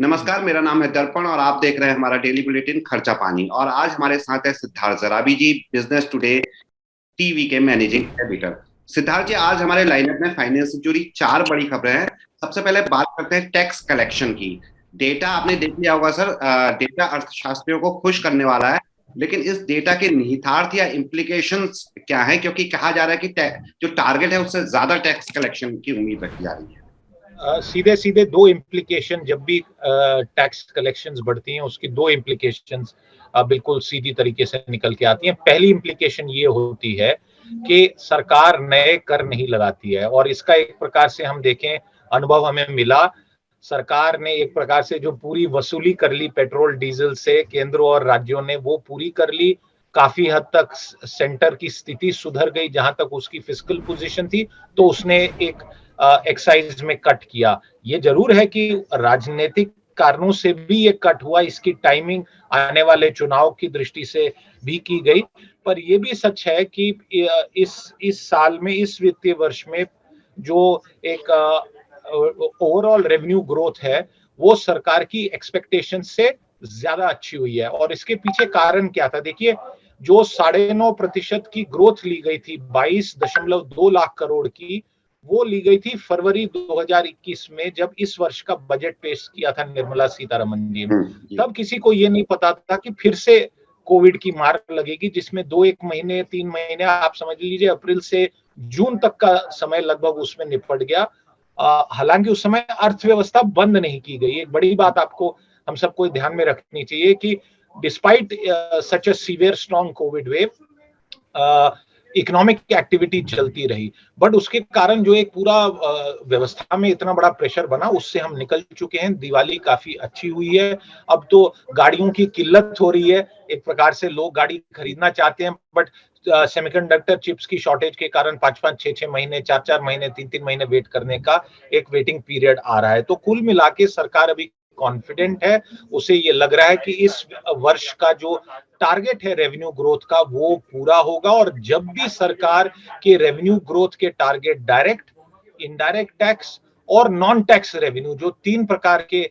नमस्कार, मेरा नाम है दर्पण और आप देख रहे हैं हमारा डेली बुलेटिन खर्चा पानी। और आज हमारे साथ है सिद्धार्थ जराबी जी, बिजनेस टुडे टीवी के मैनेजिंग एडिटर। सिद्धार्थ जी, आज हमारे लाइनअप में फाइनेंस से जुड़ी चार बड़ी खबरें हैं। सबसे पहले बात करते हैं टैक्स कलेक्शन की। डेटा आपने देख लिया होगा सर। डेटा अर्थशास्त्रियों को खुश करने वाला है, लेकिन इस डेटा के निहितार्थ या इम्प्लीकेशंस क्या है? क्योंकि कहा जा रहा है कि जो टारगेट है उससे ज्यादा टैक्स कलेक्शन की उम्मीद रखी जा रही है। सीधे सीधे दो इम्प्लीकेशन, जब भी टैक्स कलेक्शंस बढ़ती हैं उसकी दो इम्प्लीकेशंस बिल्कुल सीधी तरीके से निकल के आती हैं। पहली इम्प्लीकेशन ये होती है कि सरकार नए कर नहीं लगाती है, और इसका एक प्रकार से हम देखें अनुभव हमें मिला। सरकार ने एक प्रकार से जो पूरी वसूली कर ली पेट्रोल डीजल से, केंद्र और राज्यों ने वो पूरी कर ली। काफी हद तक सेंटर की स्थिति सुधर गई जहां तक उसकी फिस्कल पोजीशन थी, तो उसने एक एक्साइज में कट किया। ये जरूर है कि राजनीतिक कारणों से भी ये कट हुआ, इसकी टाइमिंग आने वाले चुनाव की दृष्टि से भी की गई। पर यह भी सच है कि इस साल में, इस वित्तीय वर्ष में जो एक ओवरऑल रेवेन्यू ग्रोथ है वो सरकार की एक्सपेक्टेशन से ज्यादा अच्छी हुई है। और इसके पीछे कारण क्या था? देखिए, जो 9.5% की ग्रोथ ली गई थी 22.2 लाख करोड़ की, वो ली गई थी फरवरी 2021 में, जब इस वर्ष का बजट पेश किया था निर्मला सीतारमन जी ने। तब किसी को ये नहीं पता था कि फिर से कोविड की मार लगेगी, जिसमें 2-1 महीने 3 महीने आप समझ लीजिए, अप्रैल से जून तक का समय लगभग उसमें निपट गया। हालांकि उस समय अर्थव्यवस्था बंद नहीं की गई। एक बड़ी बात आपको हम सबको ध्यान में रखनी चाहिए कि despite such a severe strong Covid wave, economic activity चलती रही। बट उसके कारण जो एक पूरा व्यवस्था में इतना बड़ा प्रेशर बना, उससे हम निकल चुके हैं। दिवाली काफी अच्छी हुई है। अब तो गाड़ियों की किल्लत हो रही है, एक प्रकार से लोग गाड़ी खरीदना चाहते हैं, बट सेमीकंडक्टर चिप्स की शॉर्टेज के कारण 5-5, 6-6 महीने, 4-4 महीने, 3-3 महीने वेट करने का एक वेटिंग पीरियड आ रहा है। तो कुल मिला के सरकार अभी कॉन्फिडेंट है। उसे ये लग रहा है कि इस वर्ष का जो टारगेट है रेवेन्यू ग्रोथ का वो पूरा होगा। और जब भी सरकार के रेवेन्यू ग्रोथ के टारगेट डायरेक्ट, इनडायरेक्ट टैक्स और नॉन टैक्स रेवेन्यू, जो 3 प्रकार के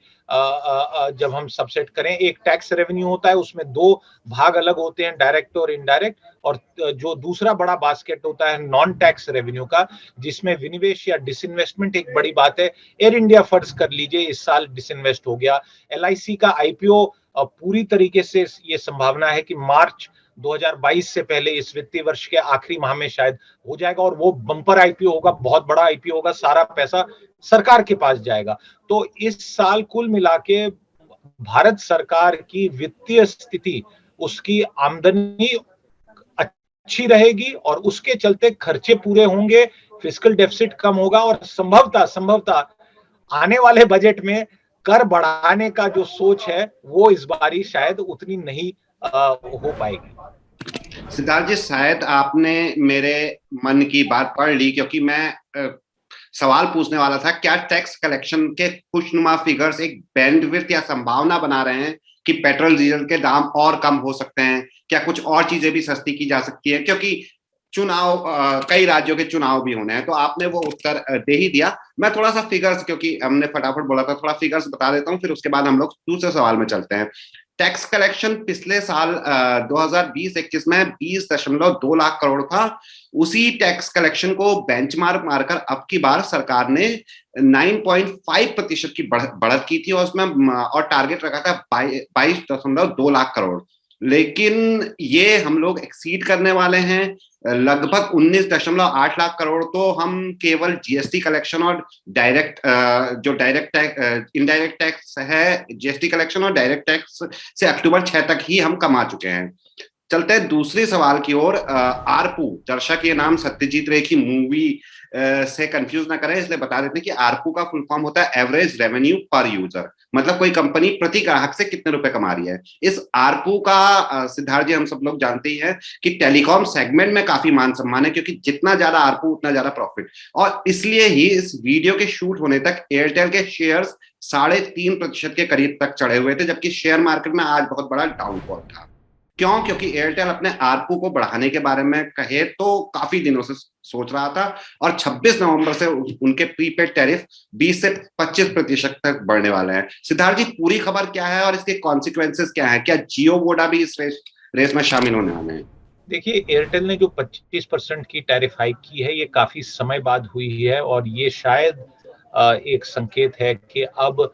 जब हम सबसेट करें, एक टैक्स रेवेन्यू होता है, उसमें 2 भाग अलग होते हैं, डायरेक्ट और इनडायरेक्ट। और जो दूसरा बड़ा बास्केट होता है नॉन टैक्स रेवेन्यू का, जिसमें विनिवेश या डिसइन्वेस्टमेंट एक बड़ी बात है। एयर इंडिया फर्ज कर लीजिए, इस साल डिसइन्वेस्ट हो गया। एलआईसी का आईपीओ पूरी तरीके से ये संभावना है कि मार्च 2022 से पहले इस वित्तीय वर्ष के आखिरी माह में शायद हो जाएगा, और वो बम्पर आईपीओ होगा, बहुत बड़ा आईपीओ होगा, सारा पैसा सरकार के पास जाएगा। तो इस साल कुल मिला के भारत सरकार की वित्तीय स्थिति, उसकी आमदनी अच्छी रहेगी और उसके चलते खर्चे पूरे होंगे, फिस्कल डेफिसिट कम होगा, और संभवतः आने वाले बजट में कर बढ़ाने का जो सोच है वो इस बारी शायद उतनी नहीं हो पाएगी। सिद्धार्थ जी, शायद आपने मेरे मन की बात पढ़ ली, क्योंकि मैं सवाल पूछने वाला था, क्या टैक्स कलेक्शन के खुशनुमा फिगर्स एक बैंडविड्थ या संभावना बना रहे हैं कि पेट्रोल डीजल के दाम और कम हो सकते हैं? क्या कुछ और चीजें भी सस्ती की जा सकती है? क्योंकि चुनाव, कई राज्यों के चुनाव भी होने हैं, तो आपने वो उत्तर दे ही दिया। मैं थोड़ा सा फिगर्स, क्योंकि हमने फटाफट बोला था, थोड़ा फिगर्स बता देता हूँ, फिर उसके बाद हम लोग दूसरे सवाल में चलते हैं। टैक्स कलेक्शन पिछले साल 2020-21 में 20.2 लाख करोड़ था। उसी टैक्स कलेक्शन को बेंचमार्क मारकर अब की बार सरकार ने 9.5% की बढ़त की थी, और उसमें और टारगेट रखा था 22.2 लाख करोड़। लेकिन ये हम लोग एक्सीड करने वाले हैं। लगभग 19.8 लाख करोड़ तो हम केवल जीएसटी कलेक्शन और इनडायरेक्ट टैक्स है, जीएसटी कलेक्शन और डायरेक्ट टैक्स से अक्टूबर 6 तक ही हम कमा चुके हैं। चलते हैं दूसरे सवाल की ओर। आरपू, दर्शक ये नाम सत्यजीत रे की मूवी से कंफ्यूज ना करें, इसलिए बता देते हैं कि आरपू का फुल फॉर्म होता है एवरेज रेवेन्यू पर यूजर। मतलब कोई कंपनी प्रति ग्राहक से कितने रुपए कमा रही है। इस आरपू का, सिद्धार्थ जी, हम सब लोग जानते ही हैं कि टेलीकॉम सेगमेंट में काफी मान सम्मान है, क्योंकि जितना ज्यादा आरपू उतना ज्यादा प्रॉफिट। और इसलिए ही इस वीडियो के शूट होने तक एयरटेल के शेयर्स 3.5% के करीब तक चढ़े हुए थे, जबकि शेयर मार्केट में आज बहुत बड़ा डाउनफॉल था। क्यों? क्योंकि एयरटेल अपने आरपू को बढ़ाने के बारे में कहे तो काफी दिनों से सोच रहा था, और 26 नवंबर से उनके प्रीपेड टैरिफ 20 से 25% तक बढ़ने वाले हैं। सिद्धार्थ जी, पूरी खबर क्या है और इसके कॉन्सिक्वेंसेस क्या है? क्या जियो वोडा भी इस रेस में शामिल होने वाले हैं? देखिए, एयरटेल ने जो 25% की टैरिफ हाइक की है, ये काफी समय बाद हुई है और ये शायद एक संकेत है कि अब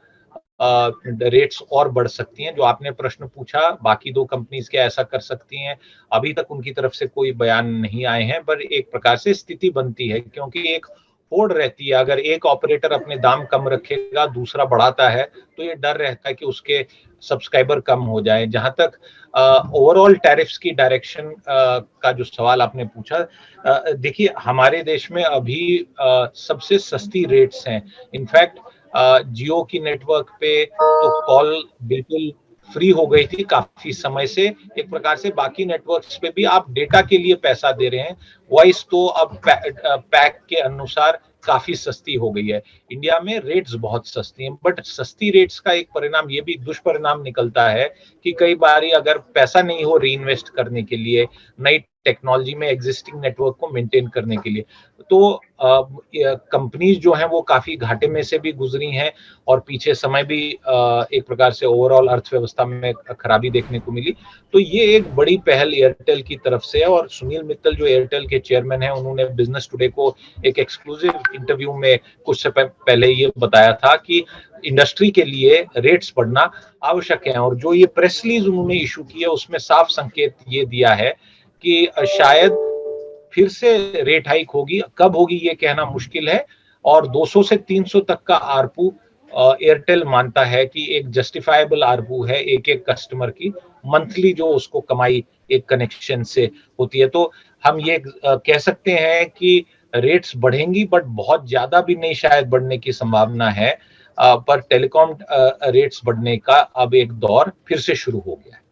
रेट्स और बढ़ सकती हैं। जो आपने प्रश्न पूछा, बाकी दो कंपनीज क्या ऐसा कर सकती हैं, अभी तक उनकी तरफ से कोई बयान नहीं आए हैं, पर एक प्रकार से स्थिति बनती है क्योंकि एक होड़ रहती है। अगर एक ऑपरेटर अपने दाम कम रखेगा, दूसरा बढ़ाता है, तो ये डर रहता है कि उसके सब्सक्राइबर कम हो जाए। जहां तक ओवरऑल टैरिफ्स की डायरेक्शन का जो सवाल आपने पूछा, देखिए हमारे देश में अभी सबसे सस्ती रेट्स हैं। इनफैक्ट जियो की नेटवर्क पे तो कॉल बिल्कुल फ्री हो गई थी काफी समय से। एक प्रकार से बाकी नेटवर्क्स पे भी आप डेटा के लिए पैसा दे रहे हैं, वॉइस तो अब पैक के अनुसार काफी सस्ती हो गई है। इंडिया में रेट्स बहुत सस्ती हैं, बट सस्ती रेट्स का एक परिणाम ये भी दुष्परिणाम निकलता है कि कई बार अगर पैसा नहीं हो री इन्वेस्ट करने के लिए, नई टेक्नोलॉजी में एग्जिस्टिंग नेटवर्क को मेंटेन करने के लिए, तो कंपनीज जो हैं वो काफी घाटे में से भी गुजरी हैं और पीछे समय भी एक प्रकार से ओवरऑल अर्थव्यवस्था में खराबी देखने को मिली। तो ये एक बड़ी पहल एयरटेल की तरफ से है और सुनील मित्तल जो एयरटेल के चेयरमैन हैं, उन्होंने बिजनेस टुडे को एक एक्सक्लूसिव इंटरव्यू में कुछ समय पहले ये बताया था कि इंडस्ट्री के लिए रेट्स बढ़ना आवश्यक है। और जो ये प्रेस रिलीज उन्होंने इशू की है, उसमें साफ संकेत ये दिया है कि शायद फिर से रेट हाइक होगी। कब होगी ये कहना मुश्किल है, और 200 से 300 तक का आरपू एयरटेल मानता है कि एक जस्टिफाइबल आरपू है एक एक कस्टमर की मंथली जो उसको कमाई एक कनेक्शन से होती है। तो हम ये कह सकते हैं कि रेट्स बढ़ेंगी, बट बहुत ज्यादा भी नहीं शायद बढ़ने की संभावना है। पर टेलीकॉम रेट्स बढ़ने का अब एक दौर फिर से शुरू हो गया है।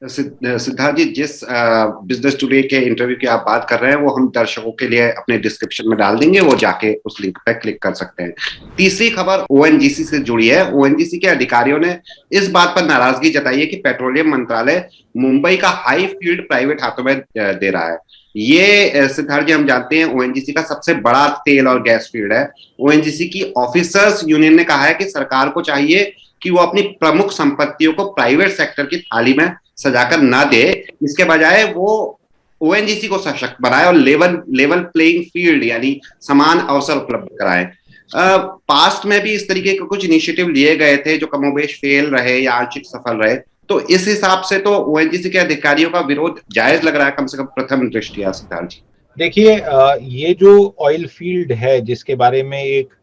सिद्धार्थ जी, जिस बिजनेस टुडे के इंटरव्यू की आप बात कर रहे हैं वो हम दर्शकों के लिए अपने डिस्क्रिप्शन में डाल देंगे, वो जाके उस लिंक पर क्लिक कर सकते हैं। तीसरी खबर ओएनजीसी से जुड़ी है। ओएनजीसी के अधिकारियों ने इस बात पर नाराजगी जताई है कि पेट्रोलियम मंत्रालय मुंबई का हाई फील्ड प्राइवेट हाथों में दे रहा है। ये सिद्धार्थ जी, हम जानते हैं ओएनजीसी का सबसे बड़ा तेल और गैस फील्ड है। ओएनजीसी की ऑफिसर्स यूनियन ने कहा है कि सरकार को चाहिए कि वो अपनी प्रमुख संपत्तियों को प्राइवेट सेक्टर की थाली में सजाकर ना दे, इसके बजाय वो ओएनजीसी को सशक्त बनाए और लेवल प्लेइंग फील्ड यानी समान अवसर उपलब्ध कराए। पास्ट में भी इस तरीके के कुछ इनिशिएटिव लिए गए थे जो कमोबेश फेल रहे या आंशिक सफल रहे, तो इस हिसाब से तो ओएनजीसी के अधिकारियों का विरोध जायज लग रहा है, कम से कम प्रथम दृष्टया। सिद्धार्थ जी, देखिए, ये जो ऑयल फील्ड है जिसके बारे में एक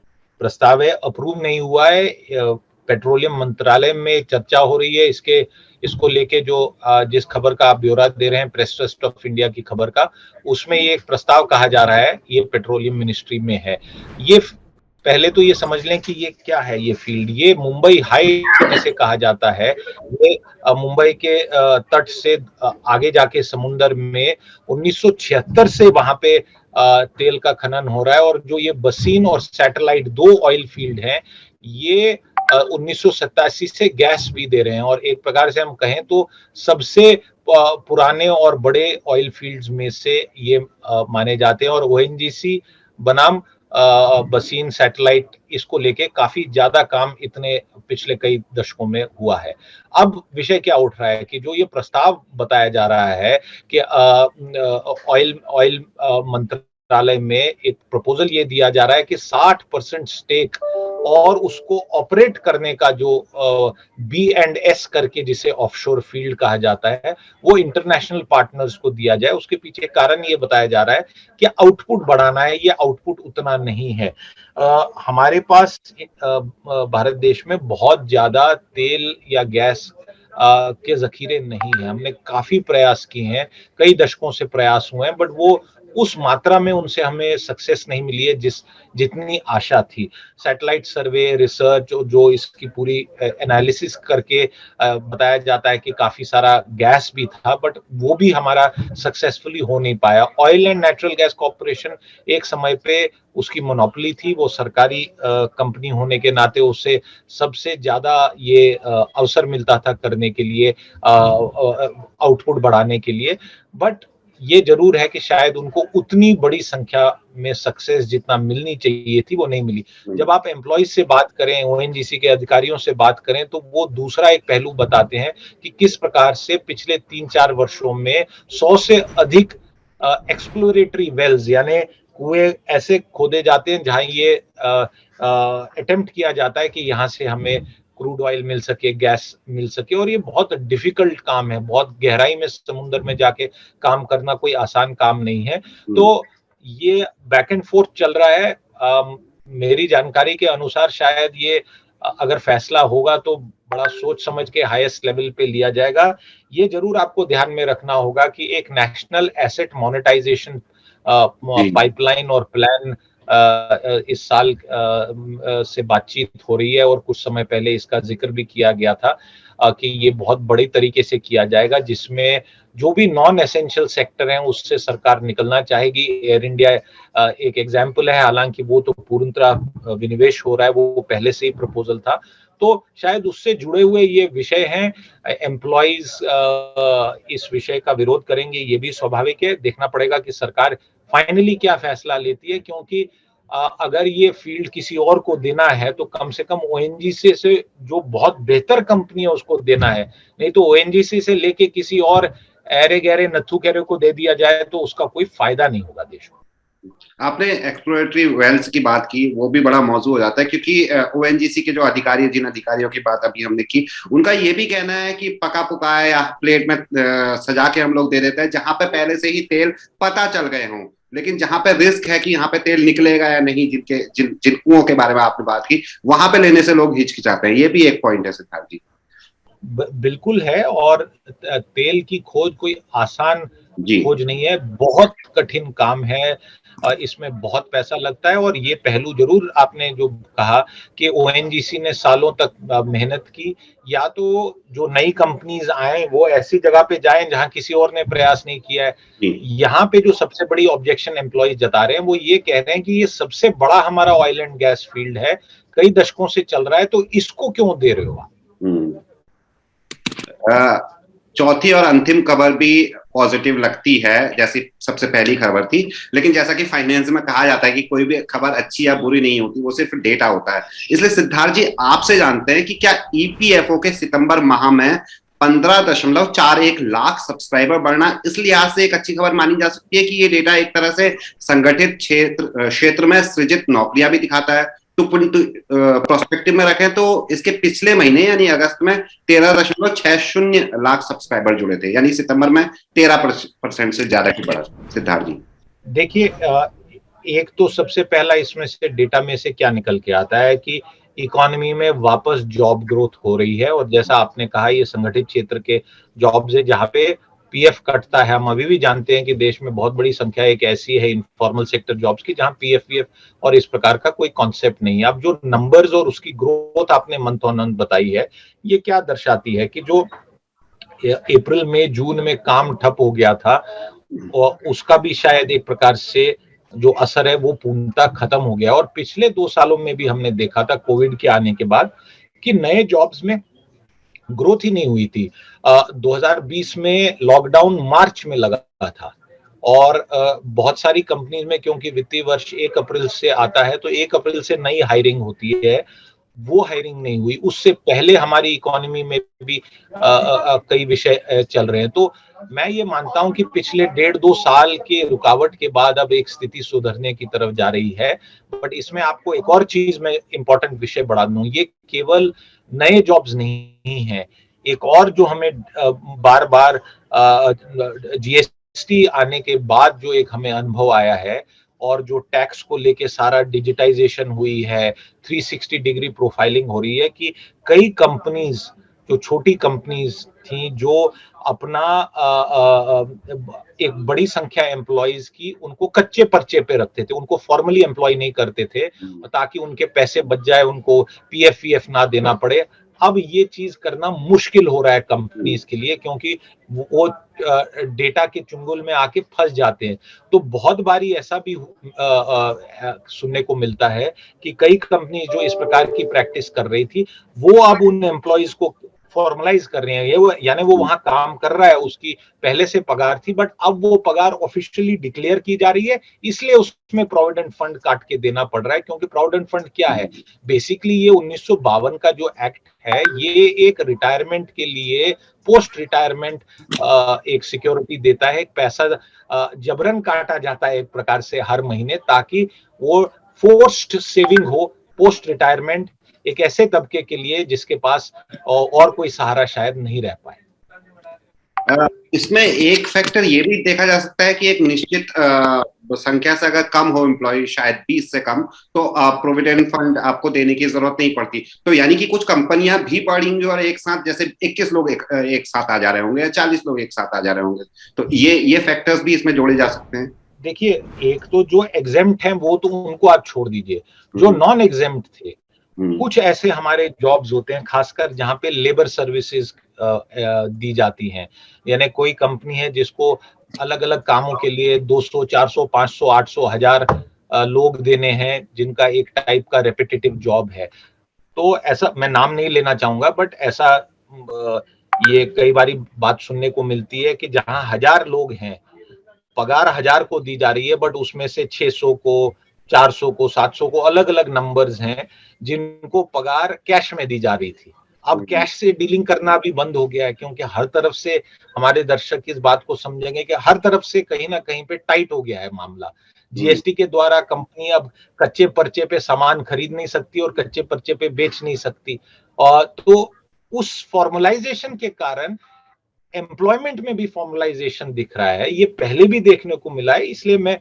प्रस्ताव है, अप्रूव नहीं हुआ है। पेट्रोलियम मंत्रालय में चर्चा हो रही है इसको लेके। जो जिस खबर का आप ब्यौरा दे रहे हैं, प्रेस ट्रस्ट ऑफ इंडिया की खबर का, उसमें ये एक प्रस्ताव कहा जा रहा है, ये पेट्रोलियम मिनिस्ट्री में है। ये पहले तो ये समझ लें कि ये क्या है ये फील्ड। ये मुंबई हाई जिसे कहा जाता है, ये मुंबई के तट से आगे जाके समुंदर में 1976 से वहां पे तेल का खनन हो रहा है। और जो ये बसीन और सैटेलाइट दो ऑयल फील्ड हैं, ये 1987 से गैस भी दे रहे हैं। और एक प्रकार से हम कहें तो सबसे पुराने और बड़े ऑयल फील्ड्स में से ये माने जाते हैं। और ओएनजीसी बनाम बसीन सैटेलाइट, इसको लेके काफी ज्यादा काम इतने पिछले कई दशकों में हुआ है। अब विषय क्या उठ रहा है कि जो ये प्रस्ताव बताया जा रहा है कि ऑयल मंत्रालय में एक प्रपोजल ये दिया जा रहा है कि 60% स्टेक और उसको ऑपरेट करने का जो B&S करके जिसे ऑफशोर फील्ड कहा जाता है, वो इंटरनेशनल पार्टनर्स को दिया जाए। उसके पीछे कारण ये बताया जा रहा है कि आउटपुट बढ़ाना है। ये आउटपुट उतना नहीं है। हमारे पास भारत देश में बहुत ज्यादा तेल या गैस के जखीरे नहीं है। हमने काफी प्रयास किए हैं, कई दशकों से प्रयास हुए हैं, बट वो उस मात्रा में उनसे हमें सक्सेस नहीं मिली है जितनी आशा थी। सैटेलाइट सर्वे, रिसर्च जो इसकी पूरी एनालिसिस करके बताया जाता है कि काफी सारा गैस भी था, बट वो भी हमारा सक्सेसफुली हो नहीं पाया। Oil and natural gas corporation एक समय पे उसकी मोनोपोली थी, वो सरकारी कंपनी होने के नाते उससे सबसे ज्यादा ये अवसर मिलता था करने के लिए, आउटपुट बढ़ाने के लिए। बट ये जरूर है कि शायद उनको उतनी बड़ी संख्या में सक्सेस जितना मिलनी चाहिए थी वो नहीं मिली। जब आप एम्प्लॉइज से बात करें, ओएनजीसी के अधिकारियों से बात करें, तो वो दूसरा एक पहलू बताते हैं कि किस प्रकार से पिछले 3-4 वर्षों में 100 से अधिक एक्सप्लोरेटरी वेल्स यानी कुएं ऐसे खोदे जाते हैं जहां ये अटेम्प्ट किया जाता है कि यहाँ से हमें क्रूड ऑयल मिल सके, गैस मिल सके, और ये बहुत डिफिकल्ट काम है। बहुत गहराई में समुद्र में जाके काम करना कोई आसान काम नहीं है। तो ये बैक एंड फोर्थ चल रहा है। मेरी जानकारी के अनुसार शायद ये अगर फैसला होगा तो बड़ा सोच समझ के हाईएस्ट लेवल पे लिया जाएगा। ये जरूर आपको ध्यान में रखना होगा कि एक नेशनल एसेट मोनेटाइजेशन पाइपलाइन और प्लान इस साल से बातचीत हो रही है, और कुछ समय पहले इसका जिक्र भी किया गया था कि ये बहुत बड़े तरीके से किया जाएगा, जिसमें जो भी नॉन एसेंशियल सेक्टर हैं उससे सरकार निकलना चाहेगी। एयर इंडिया एक एग्जाम्पल है, हालांकि वो तो पूर्ण तरह विनिवेश हो रहा है, वो पहले से ही प्रपोजल था। तो शायद उससे जुड़े हुए ये विषय हैं। एम्प्लॉइज इस विषय का विरोध करेंगे, ये भी स्वाभाविक है। देखना पड़ेगा कि सरकार फाइनली क्या फैसला लेती है, क्योंकि अगर ये फील्ड किसी और को देना है तो कम से कम ओएनजीसी से जो बहुत बेहतर कंपनी है उसको देना है। नहीं तो ओएनजीसी से लेके किसी और ऐरे गहरे नत्थु गहरे को दे दिया जाए तो उसका कोई फायदा नहीं होगा देश को। आपने एक्सप्लोरेटरी वेल्स की बात की, वो भी बड़ा मौजू हो जाता है, क्योंकि ओएनजीसी के जो अधिकारी, जिन अधिकारियों की बात अभी हमने की, उनका ये भी कहना है कि पका पुका या प्लेट में सजा के हम लोग दे देते हैं, जहां पे पहले से ही तेल पता चल गए हों। लेकिन जहां पे रिस्क है कि यहाँ पे तेल निकलेगा या नहीं, जिन कुओं के बारे में आपने बात की, वहां पे लेने से लोग हिचकिचाते हैं। ये भी एक पॉइंट है सिद्धार्थ जी। बिल्कुल है, और तेल की खोज कोई आसान खोज नहीं है, बहुत कठिन काम है। इसमें बहुत पैसा लगता है, और ये पहलू जरूर आपने जो कहा कि ओएनजीसी ने सालों तक मेहनत की। या तो जो नई कंपनीज आए वो ऐसी जगह पे जाएं जहां किसी और ने प्रयास नहीं किया है। यहाँ पे जो सबसे बड़ी ऑब्जेक्शन एम्प्लॉइज जता रहे हैं वो ये कह रहे हैं कि ये सबसे बड़ा हमारा ऑयल एंड गैस फील्ड है, कई दशकों से चल रहा है, तो इसको क्यों दे रहे हो आप? चौथी और अंतिम खबर भी पॉजिटिव लगती है, जैसी सबसे पहली खबर थी। लेकिन जैसा कि फाइनेंस में कहा जाता है कि कोई भी खबर अच्छी या बुरी नहीं होती, वो सिर्फ डेटा होता है। इसलिए सिद्धार्थ जी, आपसे जानते हैं कि क्या ईपीएफओ के सितंबर माह में 15.41 लाख सब्सक्राइबर बढ़ना इस लिहाज से एक अच्छी खबर मानी जा सकती है कि ये डेटा एक तरह से संगठित क्षेत्र में सृजित नौकरियां भी दिखाता है। तो प्रोस्पेक्टिव में रखें तो इसके पिछले महीने यानी अगस्त में 13.60 लाख सब्सक्राइबर जुड़े थे, यानी सितंबर में 13% से ज्यादा की बढ़ा। सिद्धार्थ जी, देखिए, एक तो सबसे पहला इसमें से डेटा में से क्या निकल के आता है कि इकोनॉमी में वापस जॉब ग्रोथ हो रही है, और जैसा आपने कहा ये संगठित क्षेत्र के जॉब्स है जहां पे पीएफ कटता है। हम अभी भी जानते हैं कि देश में बहुत बड़ी संख्या एक ऐसी है इनफॉर्मल सेक्टर जॉब्स की जहां पीएफ और इस प्रकार का कोई कॉन्सेप्ट नहीं है। अब जो नंबर्स और उसकी ग्रोथ आपने मंथ ऑन मंथ बताई है, ये क्या दर्शाती है कि जो अप्रैल में जून में काम ठप हो गया था और उसका भी शायद एक प्रकार से जो असर है वो पूर्णतः खत्म हो गया। और पिछले 2 सालों में भी हमने देखा था कोविड के आने के बाद कि नए जॉब्स में ग्रोथ ही नहीं हुई थी। 2020 में लॉकडाउन मार्च में लगा था, और बहुत सारी कंपनीज में क्योंकि वित्तीय वर्ष 1 अप्रैल से आता है तो 1 अप्रैल से नई हायरिंग होती है, वो हायरिंग नहीं हुई। उससे पहले हमारी इकोनॉमी में भी कई विषय चल रहे हैं। तो मैं ये मानता हूं कि पिछले 1.5-2 साल के रुकावट के बाद अब एक स्थिति सुधरने की तरफ जा रही है। बट इसमें आपको एक और चीज में इंपॉर्टेंट विषय बढ़ा दूं, ये केवल नए जॉब्स नहीं है। एक और जो हमें बार बार जीएसटी आने के बाद जो एक हमें अनुभव आया है, और जो टैक्स को लेके सारा डिजिटाइजेशन हुई है, 360 डिग्री प्रोफाइलिंग हो रही है कि कई कंपनीज जो छोटी कंपनीज थी, जो अपना एक बड़ी संख्या एम्प्लॉइज की उनको कच्चे पर्चे पे रखते थे, उनको फॉर्मली एम्प्लॉय नहीं करते थे ताकि उनके पैसे बच जाए, उनको पीएफ वीएफ ना देना पड़े। अब ये चीज करना मुश्किल हो रहा है कंपनीज के लिए, क्योंकि वो डेटा के चुंगल में आके फंस जाते हैं। तो बहुत बारी ऐसा भी सुनने को मिलता है कि कई कंपनी जो इस प्रकार की प्रैक्टिस कर रही थी, वो अब उन एम्प्लॉइज को फॉर्मलाइज कर रहे हैं, ये यानी वो वहां काम कर रहा है, उसकी पहले से पगार थी, बट अब वो पगार ऑफिशियली डिक्लेयर की जा रही है, इसलिए उसमें प्रोविडेंट फंड काट के देना पड़ रहा है। क्योंकि प्रोविडेंट फंड क्या है, बेसिकली ये 1952 का जो एक्ट है, ये एक रिटायरमेंट के लिए, पोस्ट रिटायरमेंट एक सिक्योरिटी देता है, एक पैसा जबरन काटा जाता है एक प्रकार से हर महीने, ताकि वो फोर्स्ड सेविंग हो पोस्ट रिटायरमेंट एक ऐसे तबके के लिए जिसके पास और कोई सहारा शायद नहीं रह पाए। इसमें एक फैक्टर ये भी देखा जा सकता है कि एक निश्चित संख्या से अगर कम हो एम्प्लॉय, शायद 20 से कम, तो प्रोविडेंट फंड आपको देने की जरूरत नहीं पड़ती। तो यानी कि कुछ कंपनियां भी पड़ेंगी और एक साथ जैसे 21 लोग एक साथ आ जा रहे होंगे या 40 लोग एक साथ आ जा रहे होंगे, तो ये फैक्टर्स भी इसमें जोड़े जा सकते हैं। देखिए, एक तो जो एग्जेम्प्ट हैं वो तो उनको आप छोड़ दीजिए, जो नॉन एग्जेम्प्ट थे, कुछ ऐसे हमारे जॉब्स होते हैं खासकर जहां पे लेबर सर्विसेज दी जाती हैं, यानी कोई कंपनी है जिसको अलग अलग कामों के लिए 200, 400, 500, 800, 1000 लोग देने हैं, जिनका एक टाइप का रेपिटेटिव जॉब है। तो ऐसा मैं नाम नहीं लेना चाहूंगा, बट ऐसा ये कई बारी बात सुनने को मिलती है कि जहां 1000 लोग हैं, पगार 1000 को दी जा रही है, बट उसमें से 600 को, 400 को, 700 को, अलग अलग नंबर्स हैं जिनको पगार कैश में दी जा रही थी। अब कैश से डीलिंग करना भी बंद हो गया है, क्योंकि हर तरफ से हमारे दर्शक इस बात को समझेंगे कि हर तरफ से कहीं ना कहीं पे टाइट हो गया है मामला। जीएसटी के द्वारा कंपनी अब कच्चे पर्चे पे सामान खरीद नहीं सकती और कच्चे पर्चे पे बेच नहीं सकती, और तो उस फॉर्मलाइजेशन के कारण एम्प्लॉयमेंट में भी फॉर्मलाइजेशन दिख रहा है। ये पहले भी देखने को मिला है, इसलिए मैं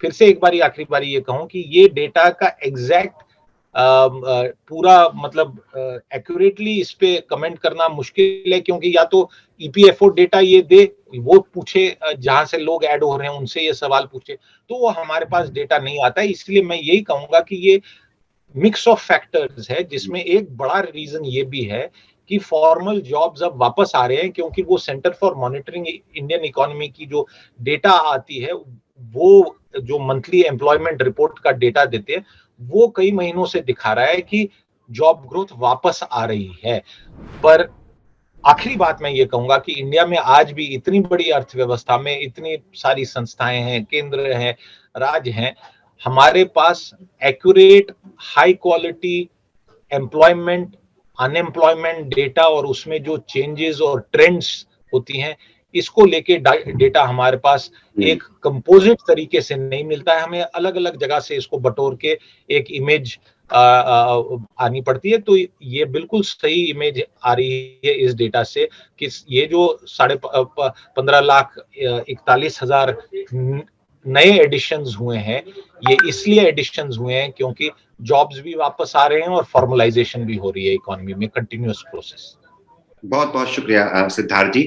फिर से एक बारी आखिरी बारी ये कहूं कि ये डेटा का एग्जैक्ट पूरा मतलब एक्यूरेटली इस पे कमेंट करना मुश्किल है, क्योंकि या तो ईपीएफओ डेटा ये दे, वो पूछे जहां से लोग ऐड हो रहे हैं उनसे ये सवाल पूछे, तो वो हमारे पास डेटा नहीं आता है। इसलिए मैं यही कहूंगा कि ये मिक्स ऑफ फैक्टर्स है, जिसमें एक बड़ा रीजन ये भी है कि फॉर्मल जॉब्स अब वापस आ रहे हैं, क्योंकि वो centre for monitoring Indian economy की जो डेटा आती है, वो जो मंथली एम्प्लॉयमेंट रिपोर्ट का डेटा देते हैं, वो कई महीनों से दिखा रहा है कि जॉब ग्रोथ वापस आ रही है। पर आखिरी बात मैं ये कहूंगा कि इंडिया में आज भी इतनी बड़ी अर्थव्यवस्था में इतनी सारी संस्थाएं हैं, केंद्र हैं, राज्य हैं, हमारे पास accurate high quality employment unemployment data और उसमें जो चेंजेस और ट्रेंड्स होती हैं, इसको लेके डेटा हमारे पास एक कंपोजिट तरीके से नहीं मिलता है। हमें अलग अलग जगह से इसको बटोर के एक इमेज आनी पड़ती है। तो ये बिल्कुल सही इमेज आ रही है इस डेटा से कि ये जो 15,41,000 नए एडिशंस हुए हैं, ये इसलिए एडिशंस हुए हैं क्योंकि जॉब्स भी वापस आ रहे हैं और फॉर्मलाइजेशन भी हो रही है इकोनॉमी में, कंटिन्यूअस प्रोसेस। बहुत बहुत शुक्रिया सिद्धार्थ जी।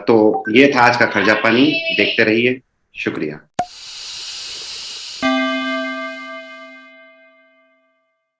तो ये था आज का खर्जा पानी, देखते रहिए। शुक्रिया।